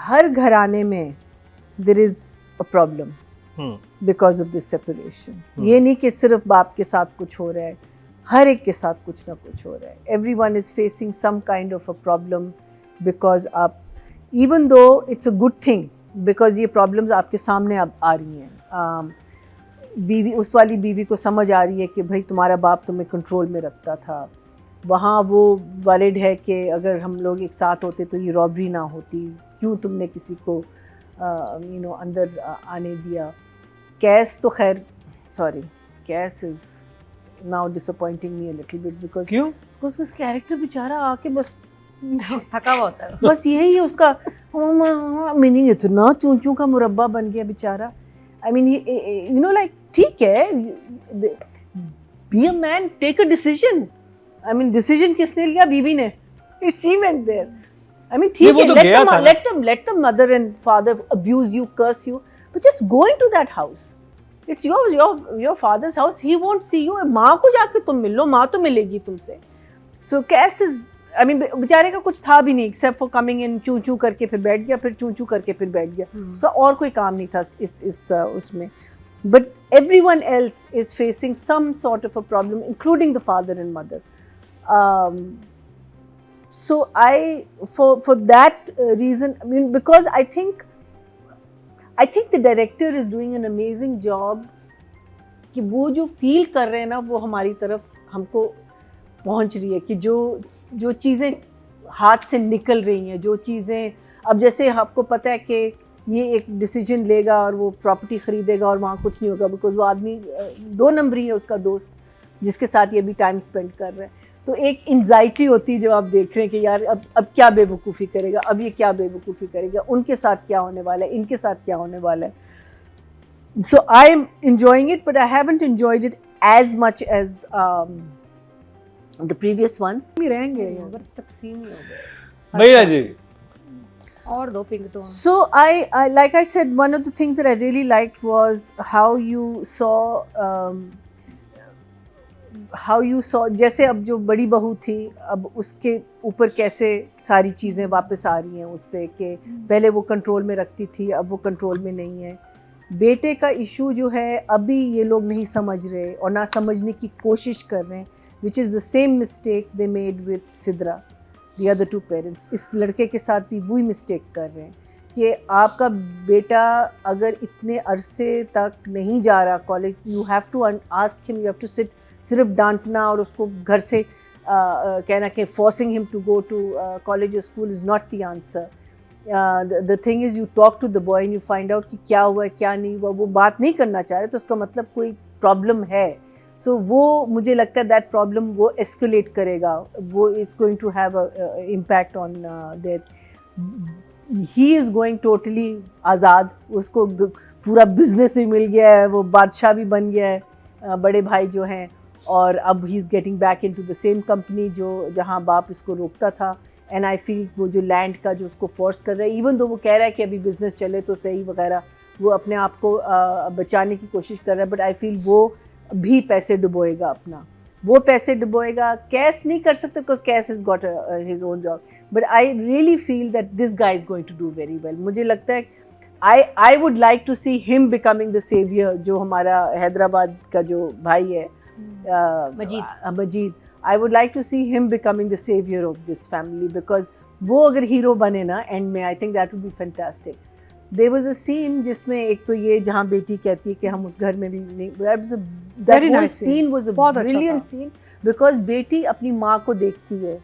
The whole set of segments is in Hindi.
हर घराने में there is a problem because of this separation. ये नहीं कि सिर्फ बाप के साथ कुछ हो रहा है, हर एक के साथ कुछ ना कुछ हो रहा है। Everyone is facing some kind of a problem because आप, even though it's a good thing, because ये प्रॉब्लम्स आपके सामने अब आ रही हैं। बीवी, उस वाली बीवी को समझ आ रही है कि भाई तुम्हारा बाप तुम्हें कंट्रोल में रखता था। वहाँ वो वैलिड है कि अगर हम लोग एक साथ होते तो ये रॉबरी ना होती, क्यों तुमने किसी को अंदर आने दिया। कैस तो खैर, sorry, Qais is now disappointing me a little bit because क्यों? उसका कैरेक्टर बेचारा आके बस थका हुआ होता है। बस यही है उसका मीनिंग। इतना चूं का मुरब्बा बन गया बेचारा। I mean you know like, ठीक है, be a man, take a decision. I mean decision किसने लिया? बीवी ने। She went there. I mean, ठीक है, let the mother and father abuse you, curse you, but just go into that house. It's your father's house. He won't see you. माँ को जाके तुम मिल लो, माँ तो मिलेगी तुमसे। So Cass is, I mean, बेचारे का कुछ था भी नहीं except for coming in, चूं करके फिर बैठ गया, फिर चूं करके फिर बैठ गया। So और कोई काम नहीं था इस उसमें। But everyone else is facing some sort of a problem, including the father and mother. So for that reason, I mean, because I think the director is doing an amazing job कि वो जो feel कर रहे हैं ना, वो हमारी तरफ हमको पहुंच रही है कि जो चीज़ें हाथ से निकल रही हैं, जो चीज़ें अब जैसे आपको पता है कि ये एक डिसीजन लेगा और वो प्रॉपर्टी ख़रीदेगा और वहाँ कुछ नहीं होगा, बिकॉज वो आदमी 2 नंबरी है उसका दोस्त जिसके साथ ये भी टाइम स्पेंड कर रहा है। तो एक एंजाइटी होती है जब आप देख रहे हैं कि यार अब क्या बेवकूफ़ी करेगा, अब ये क्या बेवकूफ़ी करेगा, उनके साथ क्या होने वाला है, इनके साथ क्या होने वाला है। So I am enjoying it, but I haven't enjoyed it as much as the previous ones. भी रहेंगे अगर तकसीम ही हो गए। भैया जी, और दो pink tone. So I like I said, one of the things that I really liked was how you saw जैसे अब जो बड़ी बहू थी, अब उसके ऊपर कैसे सारी चीज़ें वापस आ रही हैं उस पर कि पहले वो कंट्रोल में रखती थी, अब वो कंट्रोल में नहीं है। बेटे का इशू जो है अभी ये लोग नहीं समझ रहे और ना समझने की कोशिश कर रहे हैं, which is the same mistake they made with Sidra, the other 2 parents. इस लड़के के साथ भी वही मिस्टेक कर रहे हैं कि आपका बेटा अगर इतने अरसे तक नहीं जा रहा college, you have to ask him, you have to sit. सिर्फ डांटना और उसको घर से कहना कि forcing him to go to college और school is not the answer. The thing is you talk to the boy and you find out कि क्या हुआ है क्या नहीं हुआ। वो बात नहीं करना चाह रहे तो उसका मतलब कोई प्रॉब्लम है। सो वो मुझे लगता है दैट प्रॉब्लम वो एस्केलेट करेगा, वो is going to have a impact on that. He is going totally आज़ाद, उसको पूरा बिजनेस भी मिल गया है, वो बादशाह भी बन गया है, बड़े भाई जो हैं। और अब he is getting back into the same company जो जहाँ बाप इसको रोकता था। एंड आई फील वो जो लैंड का जो उसको फोर्स कर रहा है, इवन दो वो कह रहा है कि अभी बिज़नेस चले तो सही वगैरह, वो अपने आप को बचाने की कोशिश कर रहा है, बट आई फील वो भी पैसे डुबोएगा अपना, वो पैसे डुबोएगा। कैश नहीं कर सकते बिकॉज कैश has got his own job, but I really feel that this guy is going to do very well. मुझे लगता है I would like to see him becoming the saviour, जो हमारा हैदराबाद का जो भाई है मजीद, I would like to see him becoming the savior of this family, because वो अगर हीरो बने ना एंड में, I think that would be fantastic. There was a scene जिसमें एक तो ये जहाँ बेटी कहती है कि हम उस घर में भी नहीं, that whole scene was a brilliant scene because बेटी अपनी माँ को देखती है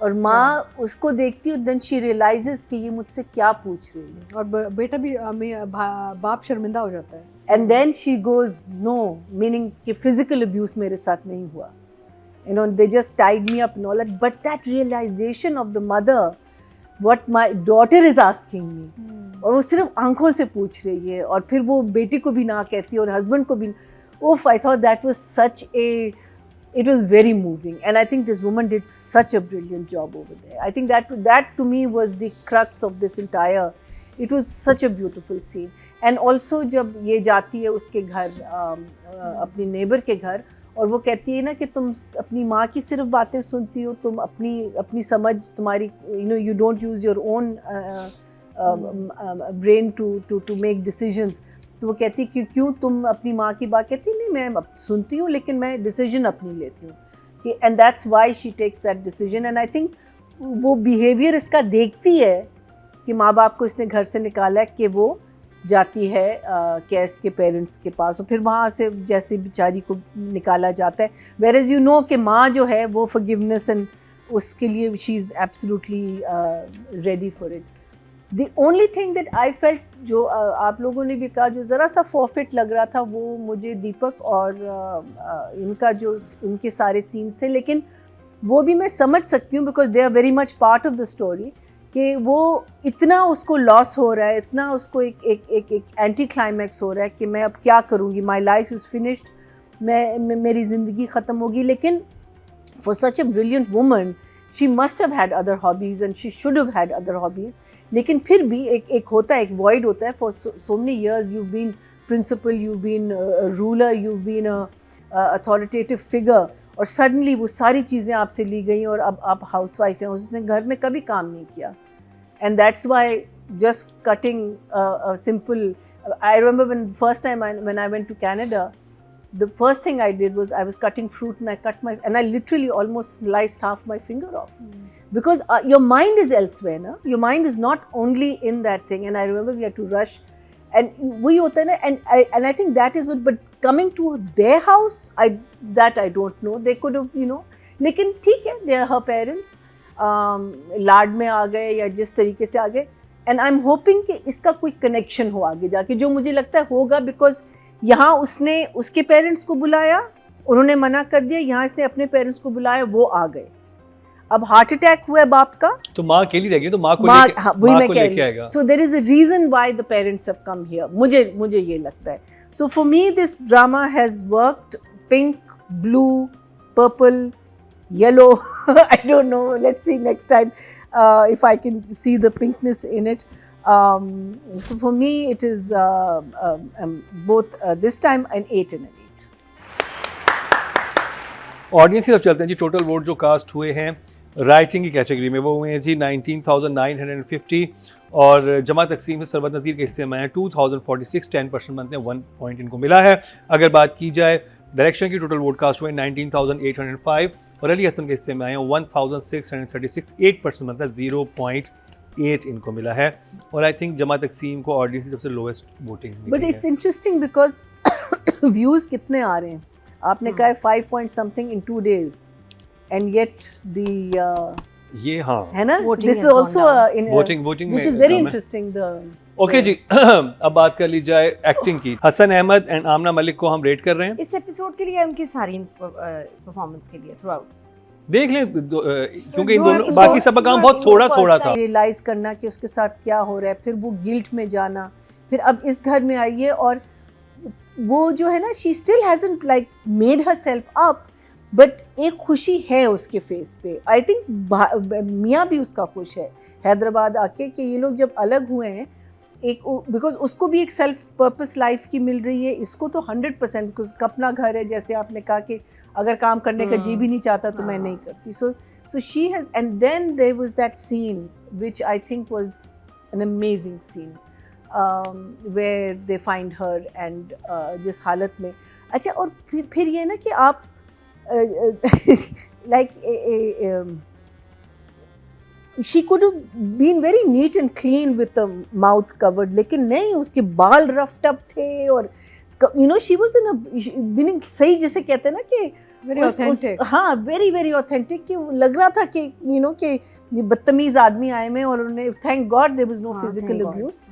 और माँ उसको देखती है, then she realizes कि ये मुझसे क्या पूछ रही है, और बेटा भी बाप शर्मिंदा हो जाता है। and then she goes no, meaning कि physical abuse मेरे साथ नहीं हुआ, you know, they just tied me up and all that, but that realization of the mother, what my daughter is asking me, और वो सिर्फ आंखों से पूछ रही है और फिर वो बेटी को भी ना कहती है और हस्बैंड को भी। Oof, I thought that was it was very moving, and I think this woman did such a brilliant job over there. I think that to me was the crux of this entire. It was such a beautiful scene. And also जब ये जाती है उसके घर, अपनी नेबर के घर, और वो कहती है ना कि तुम अपनी माँ की सिर्फ बातें सुनती हो, तुम अपनी समझ तुम्हारी, you know, you don't use your own brain to make decisions, तो वो कहती कि क्यों तुम अपनी माँ की बात कहती, नहीं मैं सुनती हूँ लेकिन मैं डिसीजन अपनी लेती हूँ कि, and that's why she takes that decision. And I think वो बिहेवियर इसका देखती है कि माँ बाप को इसने घर से निकाला है, कि वो जाती है कैस के पेरेंट्स के पास और फिर वहाँ से जैसे बेचारी को निकाला जाता है, वेर एज यू नो कि माँ जो है वो फॉरगिवनेस एंड उसके लिए she is absolutely ready for it. The only thing that I felt, जो आप लोगों ने भी कहा, जो ज़रा सा फॉरफिट लग रहा था, वो मुझे दीपक और इनका जो उनके सारे सीन्स थे, लेकिन वो भी मैं समझ सकती हूँ because they are very much part of the story, कि वो इतना उसको लॉस हो रहा है, इतना उसको एक एंटी क्लाइमैक्स हो रहा है कि मैं अब क्या करूँगी, माई लाइफ इज़ फिनिश्ड, मेरी ज़िंदगी ख़त्म होगी। लेकिन for such a brilliant woman she must have had other hobbies and she should have had other hobbies, लेकिन फिर भी एक होता है, एक वॉइड होता है। For so many years you been principal, you been ruler, you been authoritative figure, और सडनली वो सारी चीज़ें आपसे ली गई और अब आप हाउसवाइफ हैं। उसने घर में कभी काम नहीं किया, and that's why just cutting simple, I remember when first time when I went to Canada, the first thing I did was I was cutting fruit and I literally almost sliced half my finger off. Because your mind is elsewhere, na? Your mind is not only in that thing. And I remember we had to rush, and we hota na, and I think that is good. But coming to their house, I don't know. They could have, लेकिन ठीक है, they are her parents. लाड में आ गए या जिस तरीके से आ गए, and I'm hoping कि इसका कोई connection हो आगे जाके, जो मुझे लगता है होगा, because यहाँ उसने उसके पेरेंट्स को बुलाया, उन्होंने मना कर दिया, यहाँ इसने अपने पेरेंट्स को बुलाया, वो आ गए। अब हार्ट अटैक हुआ है बाप का, तो माँ अकेली रह गई, तो माँ को लेके आएगा। So there is a reason why the parents have come here, मुझे ये लगता है। So for me this drama has worked, pink, blue, purple, yellow, I don't know, let's see next time if I can see the pinkness in it. So for me it is both this time an 8 and an 8. Audience की तरफ चलते हैं जी। टोटल वोट जो कास्ट हुए हैं राइटिंग की कैटेगरी में वो हुए हैं जी 19,950, और जमा तकसीम से सरबत नज़ीर के हिस्से में आए 2,046, 10% बनते हैं, 1 पॉइंट इनको मिला है। अगर बात की जाए डायरेक्शन की, टोटल वोट कास्ट हुए 19,805, और अली हसन के हिस्से में आए 1,636, 8% बनता है, 0.8 इनको मिला है। और आई थिंक जमा तकसीम को ऑडियंस की सबसे lowest voting. But it's interesting because views कितने आ रहे हैं, आपने कहा 5 point something in 2 days and yet the ये हाँ है ना, this is also voting which is very interesting. The okay जी अब बात कर ली जाए एक्टिंग की। हसन अहमद एंड आमना मलिक को हम रेट कर रहे हैं इस एपिसोड के लिए, उनकी सारी परफॉर्मेंस के लिए थ्रू आउट। देख लें क्योंकि इन दोनों बाकी सब का काम बहुत थोड़ा था। रियलाइज करना कि उसके साथ क्या हो रहा है, फिर वो गिल्ट में जाना, फिर अब इस घर में आई है और वो जो है ना, she still hasn't like made herself up, but एक खुशी है उसके फेस पे। आई थिंक मियाँ भी उसका खुश है हैदराबाद आके कि ये लोग जब अलग हुए हैं, एक बिकॉज उसको भी एक सेल्फ पर्पस लाइफ की मिल रही है, इसको तो 100% अपना घर है। जैसे आपने कहा कि अगर काम करने का जी भी नहीं चाहता तो मैं नहीं करती। So she has, and then there was that scene which I think was an amazing scene where they find her and जिस हालत में। अच्छा, और फिर ये ना कि आप like she could have been very neat and clean with the mouth covered, लेकिन नहीं, उसके बाल roughed up थे और she was in a meaning सही जैसे कहते हैं ना कि very authentic, हाँ very very authentic, कि लग रहा था कि कि ये बदतमीज आदमी आए में और उन्होंने thank God there was no physical abuse,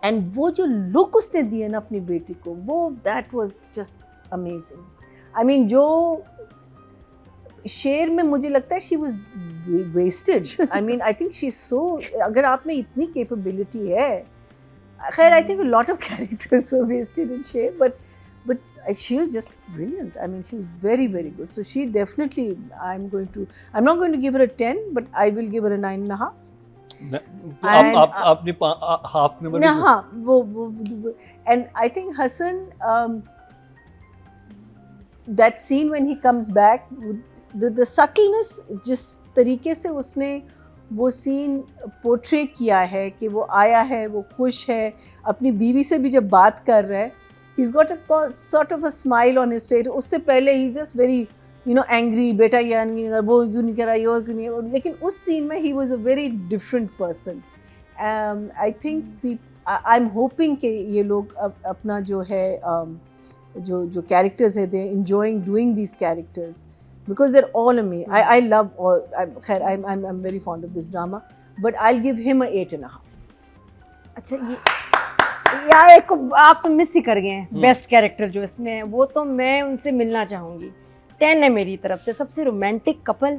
and वो जो look उसने दिए ना अपनी बेटी को, वो that was just amazing. I mean, जो शेर में मुझे लगता है she was wasted. I mean, I think she's so, अगर आप में इतनी capability है, खैर I think a lot of characters were wasted in शेर, but she was just brilliant. I mean, she was very very good. So she definitely, I'm not going to give her a 10, but I will give her a 9.5. आपने हाफ नंबर हाँ, वो and I think Hassan, that scene when he comes back, the subtleness, जिस तरीके से उसने वो सीन पोर्ट्रे किया है कि वो आया है, वो खुश है, अपनी बीवी से भी जब बात कर रहा है, he's got a sort of a smile on his face. उससे पहले he's just very angry, बेटा ये नहीं कर, वो क्यों नहीं करा, ये क्यों नहीं, लेकिन उस सीन में he was a very different person. I think I'm hoping कि ये लोग अपना जो है जो characters है, they're enjoying doing these characters because they're all amazing. I love all. I'm very fond of this drama, but I'll give him a 8.5. अच्छा, ये यार एक आप तो मिस ही कर गए हैं बेस्ट कैरेक्टर जो इसमें है, वो तो मैं उनसे मिलना चाहूँगी। 10 है मेरी तरफ से। सबसे रोमांटिक कपल,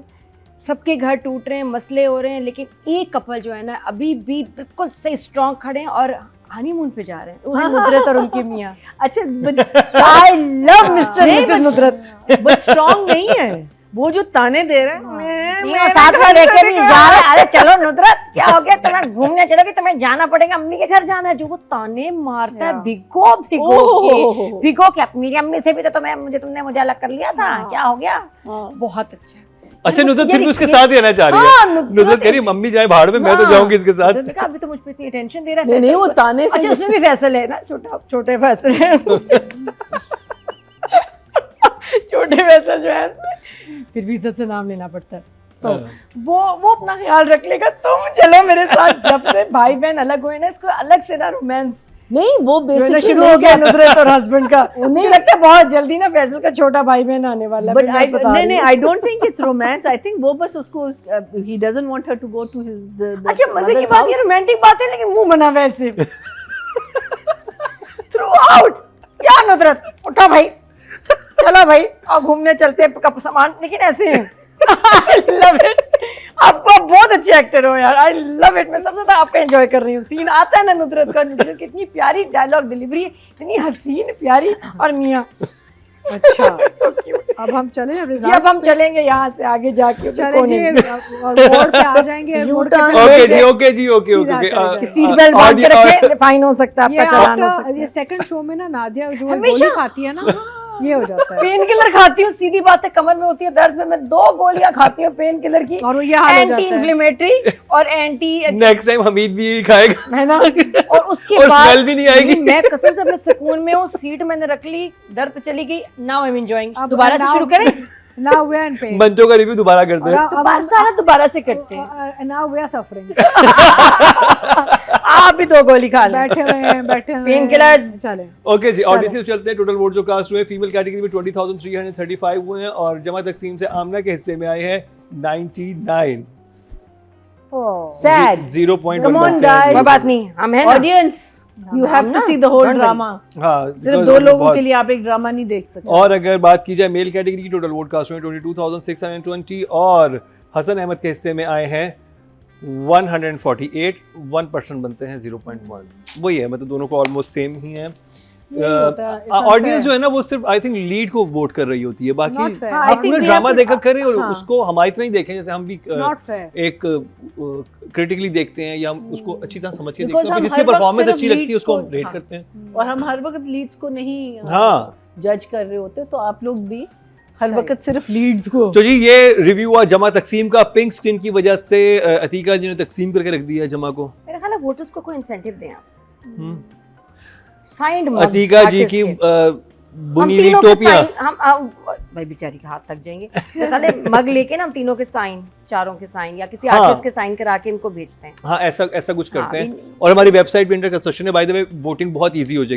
सबके घर टूट रहे हैं, मसले हो रहे हैं, लेकिन एक कपल जो है ना अभी भी बिल्कुल सही स्ट्रॉन्ग खड़े हैं और हनीमून पे जा रहे हैं, वो है नुसरत और उनके मियाँ। अच्छा, I love mister Nusrat, but strong नहीं है वो, जो ताने दे रहे हैं मैं साथ में लेके भी जा रहे हैं। अरे चलो नुसरत, क्या हो गया, तुम्हें घूमने चलोगे, तुम्हें जाना पड़ेगा, अम्मी के घर जाना है। जो वो ताने मारता है भिगो के मेरी अम्मी से भी तो तुमने मुझे अलग कर लिया था, क्या हो गया। बहुत अच्छा। अच्छा, नुसरत फिर भी उसके साथ रहना चाह रही है। नुसरत कह रही मम्मी जाए भाड़ में, मैं तो जाऊंगी इसके साथ। अभी तो मुझ पे इतनी टेंशन दे रहा है। नहीं, वो ताने से। अच्छा, उसमें भी फैसल है ना, छोटे फैसल छोटे फैसल जो है इसमें, फिर भी इज्जत से नाम लेना पड़ता है। तो वो अपना ख्याल रख लेगा। तुम चलो मेरे साथ। जब से भाई बहन अलग हुए ना, इसको अलग से ना रोमांस नहीं, वो बेसिकली शुरू हो गया नुसरत और हस्बैंड का। मुझे लगता है बहुत जल्दी ना फैसल का छोटा भाई बहन आने वाला है। बट नहीं, I don't think it's romance. I think वो बस उसको ही doesn't want her to go to his. अच्छा, मजे की बात, ये रोमांटिक बात है, लेकिन मुंह बना वैसे थ्रू आउट। क्या नुसरत, उठा भाई, चलो भाई और घूमने चलते हैं, कप सामान, लेकिन ऐसे हैं। I love it. आपको बहुत अच्छे एक्टर हो यार। I love it. मैं सबसे ज्यादा आपका एंजॉय कर रही हूँ। सीन आता है ना नुसरत का, नुसरत की इतनी प्यारी डायलॉग डिलीवरी, इतनी हसीन प्यारी, और मियाँ। अच्छा, So cute. अब हम चले अब हम चलेंगे यहाँ से आगे जाके चलेंगे बोर्ड पे आ जाएंगे। ओके जी, ओके। सीट बेल्ट बांध के रखें, फाइन हो सकता है, आपका चालान हो सकता है। ये सेकंड शो में ना नादिया जो गोली खाती है ना, ये हो जाता है। पेन किलर खाती हूँ, सीधी बात है, कमर में होती है दर्द में, मैं 2 गोलियां खाती हूँ पेन किलर की, और ये हाल हो जाता है। एंटी इन्फ्लेमेटरी और एंटी, नेक्स्ट टाइम हमीद भी यही खाएगा, है ना। और उसके और बाद स्मेल भी नहीं आएगी। मैं कसम से अपने सुकून में हूँ, सीट मैंने रख ली, दर्द चली गई, नाउ आई एम एंजॉयिंग। दोबारा से शुरू करें। Now we are in pain. बंचों का रिव्यू दोबारा करते हैं। दोबारा से करते हैं। Now we are suffering. आप भी 2 गोली खा लें। बैठे हुए हैं पेन किलर्स। चले। ओके जी, ऑडियंस चलते हैं। टोटल वोट जो कास्ट हुए, फीमेल कैटेगरी में 20,335 हुए हैं, और जमा तकसीम से आमना के हिस्से में आए हैं 99। Sad. 0.1 Come on, बचते हैं। guys. कोई बात नहीं, हम हैं ना। Audience, you have to see the whole drama. हाँ, सिर्फ because 2 लोगों बहुत- के लिए आप एक ड्रामा नहीं देख सकते। और अगर बात की जाए मेल कैटेगरी की, टोटल वोट कास्ट हुए 22,620, और हसन अहमद के हिस्से में आए हैं 148। 1% बनते हैं 0.1। वही है, मतलब दोनों को ऑलमोस्ट सेम ही है। ऑडियंस जो है ना, वो सिर्फ आई थिंक लीड को वोट कर रही होती है, बाकी Not fair. I आप think पूरा we ड्रामा have to- देखा करें, और हाँ। उसको हमारी तरह ही देखें, जैसे हम भी Not fair. एक क्रिटिकली देखते हैं, या हम उसको अच्छी तरह समझ के Because देखते हैं, हम जिसकी हर वक्त परफॉर्मेंस सिर्फ अच्छी लगती है leads उसको को- हम रेट हाँ। करते हैं। और हम हर वक्त लीड्स को नहीं हाँ, जज कर रहे होते, तो आप लोग भी हर वक्त सिर्फ लीड्स को। तो जी ये रिव्यू हुआ जमा तकसीम का। पिंक स्क्रीन की वजह से अतीका जी ने तकसीम करके रख दिया जमा को। मेरा ख्याल है वोटर्स को कोई इंसेंटिव दें आप। हम्म। साइंड अतीका जी की बुनीदी टोपियां। हम भाई बेचारी के हाथ तक जाएंगे, तो साले मग लेके ना हम तीनों के साइन, चारों के साइन, या किसी हाँ। आर्टिस्ट के साइन करा के इनको भेजते हैं। हाँ, ऐसा कुछ करते हाँ, हैं। और हमारी वेबसाइट पे इंटर कंस्ट्रक्शन है, बाय द वे वोटिंग बहुत इजी हो जाएगी।